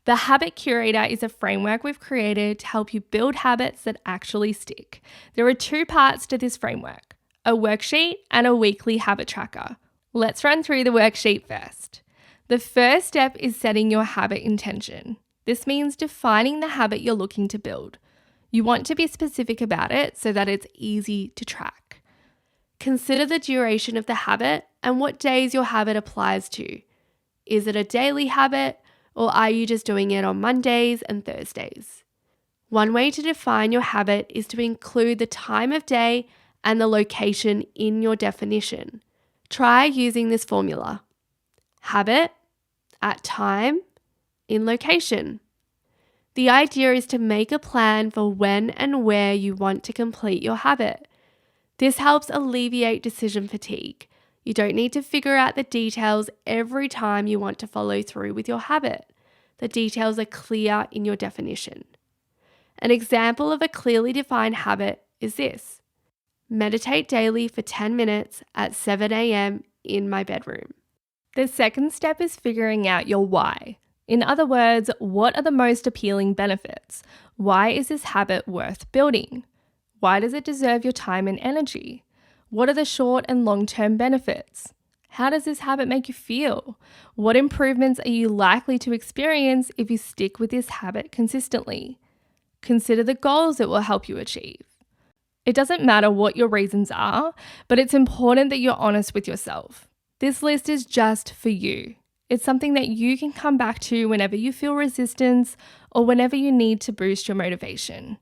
The Habit Curator is a framework we've created to help you build habits that actually stick. There are 2 parts to this framework, a worksheet and a weekly habit tracker. Let's run through the worksheet first. The first step is setting your habit intention. This means defining the habit you're looking to build. You want to be specific about it so that it's easy to track. Consider the duration of the habit and what days your habit applies to. Is it a daily habit, or are you just doing it on Mondays and Thursdays? One way to define your habit is to include the time of day and the location in your definition. Try using this formula. Habit, at time, in location. The idea is to make a plan for when and where you want to complete your habit. This helps alleviate decision fatigue. You don't need to figure out the details every time you want to follow through with your habit. The details are clear in your definition. An example of a clearly defined habit is this: meditate daily for 10 minutes at 7 a.m. in my bedroom. The second step is figuring out your why. In other words, what are the most appealing benefits? Why is this habit worth building? Why does it deserve your time and energy? What are the short and long-term benefits? How does this habit make you feel? What improvements are you likely to experience if you stick with this habit consistently? Consider the goals it will help you achieve. It doesn't matter what your reasons are, but it's important that you're honest with yourself. This list is just for you. It's something that you can come back to whenever you feel resistance or whenever you need to boost your motivation.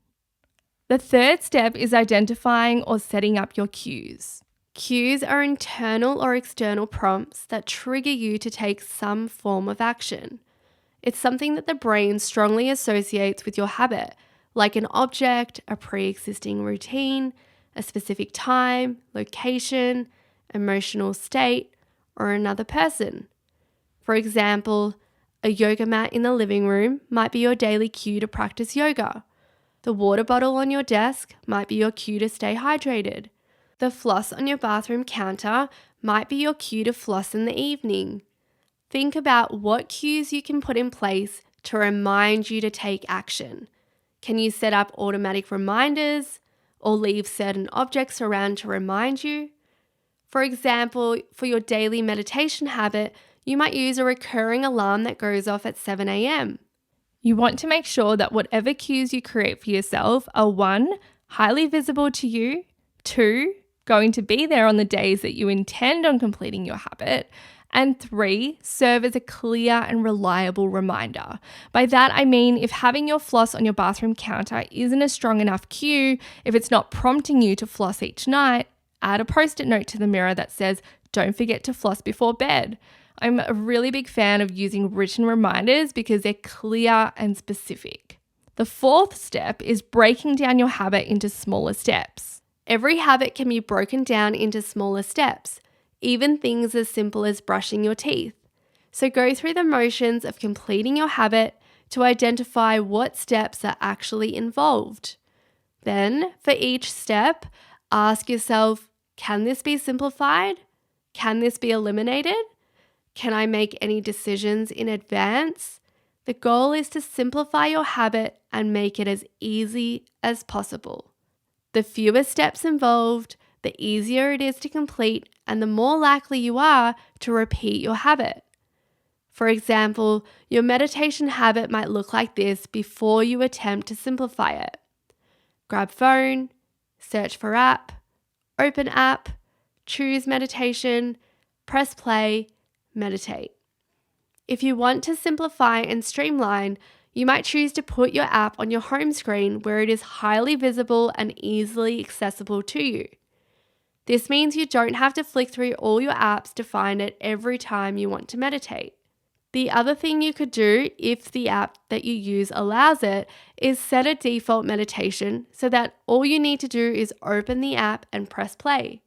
The third step is identifying or setting up your cues. Cues are internal or external prompts that trigger you to take some form of action. It's something that the brain strongly associates with your habit, like an object, a pre-existing routine, a specific time, location, emotional state, or another person. For example, a yoga mat in the living room might be your daily cue to practice yoga. The water bottle on your desk might be your cue to stay hydrated. The floss on your bathroom counter might be your cue to floss in the evening. Think about what cues you can put in place to remind you to take action. Can you set up automatic reminders or leave certain objects around to remind you? For example, for your daily meditation habit, you might use a recurring alarm that goes off at 7 a.m. You want to make sure that whatever cues you create for yourself are 1, highly visible to you, 2, going to be there on the days that you intend on completing your habit, and 3, serve as a clear and reliable reminder. By that, I mean if having your floss on your bathroom counter isn't a strong enough cue, if it's not prompting you to floss each night, add a post-it note to the mirror that says, "Don't forget to floss before bed." I'm a really big fan of using written reminders because they're clear and specific. The fourth step is breaking down your habit into smaller steps. Every habit can be broken down into smaller steps, even things as simple as brushing your teeth. So go through the motions of completing your habit to identify what steps are actually involved. Then, for each step, ask yourself, can this be simplified? Can this be eliminated? Can I make any decisions in advance? The goal is to simplify your habit and make it as easy as possible. The fewer steps involved, the easier it is to complete, and the more likely you are to repeat your habit. For example, your meditation habit might look like this before you attempt to simplify it. Grab phone, search for app, open app, choose meditation, press play, meditate. If you want to simplify and streamline, you might choose to put your app on your home screen where it is highly visible and easily accessible to you. This means you don't have to flick through all your apps to find it every time you want to meditate. The other thing you could do, if the app that you use allows it, is set a default meditation so that all you need to do is open the app and press play.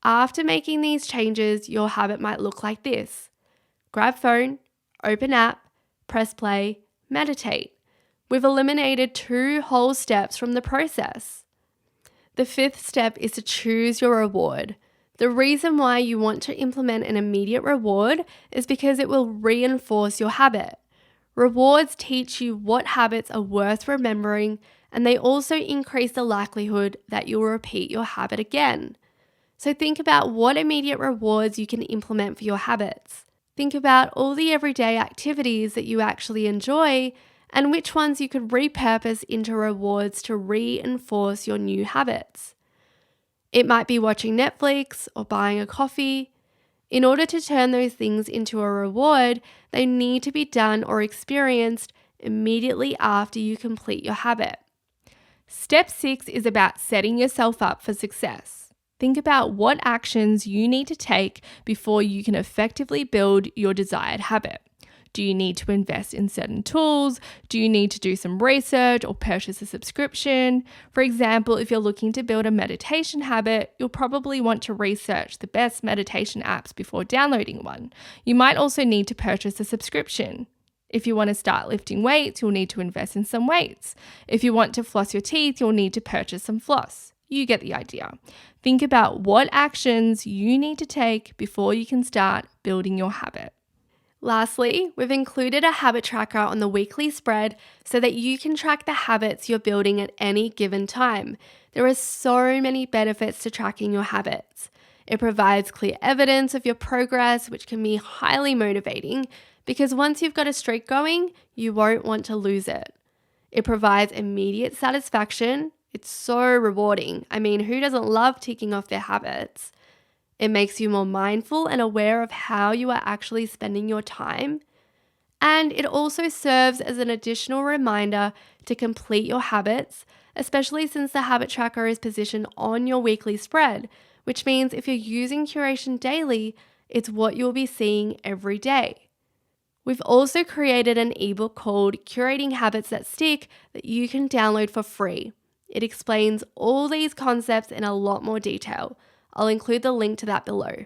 After making these changes, your habit might look like this. Grab phone, open app, press play, meditate. We've eliminated 2 whole steps from the process. The 5th step is to choose your reward. The reason why you want to implement an immediate reward is because it will reinforce your habit. Rewards teach you what habits are worth remembering, and they also increase the likelihood that you'll repeat your habit again. So think about what immediate rewards you can implement for your habits. Think about all the everyday activities that you actually enjoy and which ones you could repurpose into rewards to reinforce your new habits. It might be watching Netflix or buying a coffee. In order to turn those things into a reward, they need to be done or experienced immediately after you complete your habit. Step 6 is about setting yourself up for success. Think about what actions you need to take before you can effectively build your desired habit. Do you need to invest in certain tools? Do you need to do some research or purchase a subscription? For example, if you're looking to build a meditation habit, you'll probably want to research the best meditation apps before downloading one. You might also need to purchase a subscription. If you want to start lifting weights, you'll need to invest in some weights. If you want to floss your teeth, you'll need to purchase some floss. You get the idea. Think about what actions you need to take before you can start building your habit. Lastly, we've included a habit tracker on the weekly spread so that you can track the habits you're building at any given time. There are so many benefits to tracking your habits. It provides clear evidence of your progress, which can be highly motivating because once you've got a streak going, you won't want to lose it. It provides immediate satisfaction. It's so rewarding. I mean, who doesn't love ticking off their habits? It makes you more mindful and aware of how you are actually spending your time. And it also serves as an additional reminder to complete your habits, especially since the habit tracker is positioned on your weekly spread, which means if you're using Curation daily, it's what you'll be seeing every day. We've also created an ebook called Curating Habits That Stick that you can download for free. It explains all these concepts in a lot more detail. I'll include the link to that below.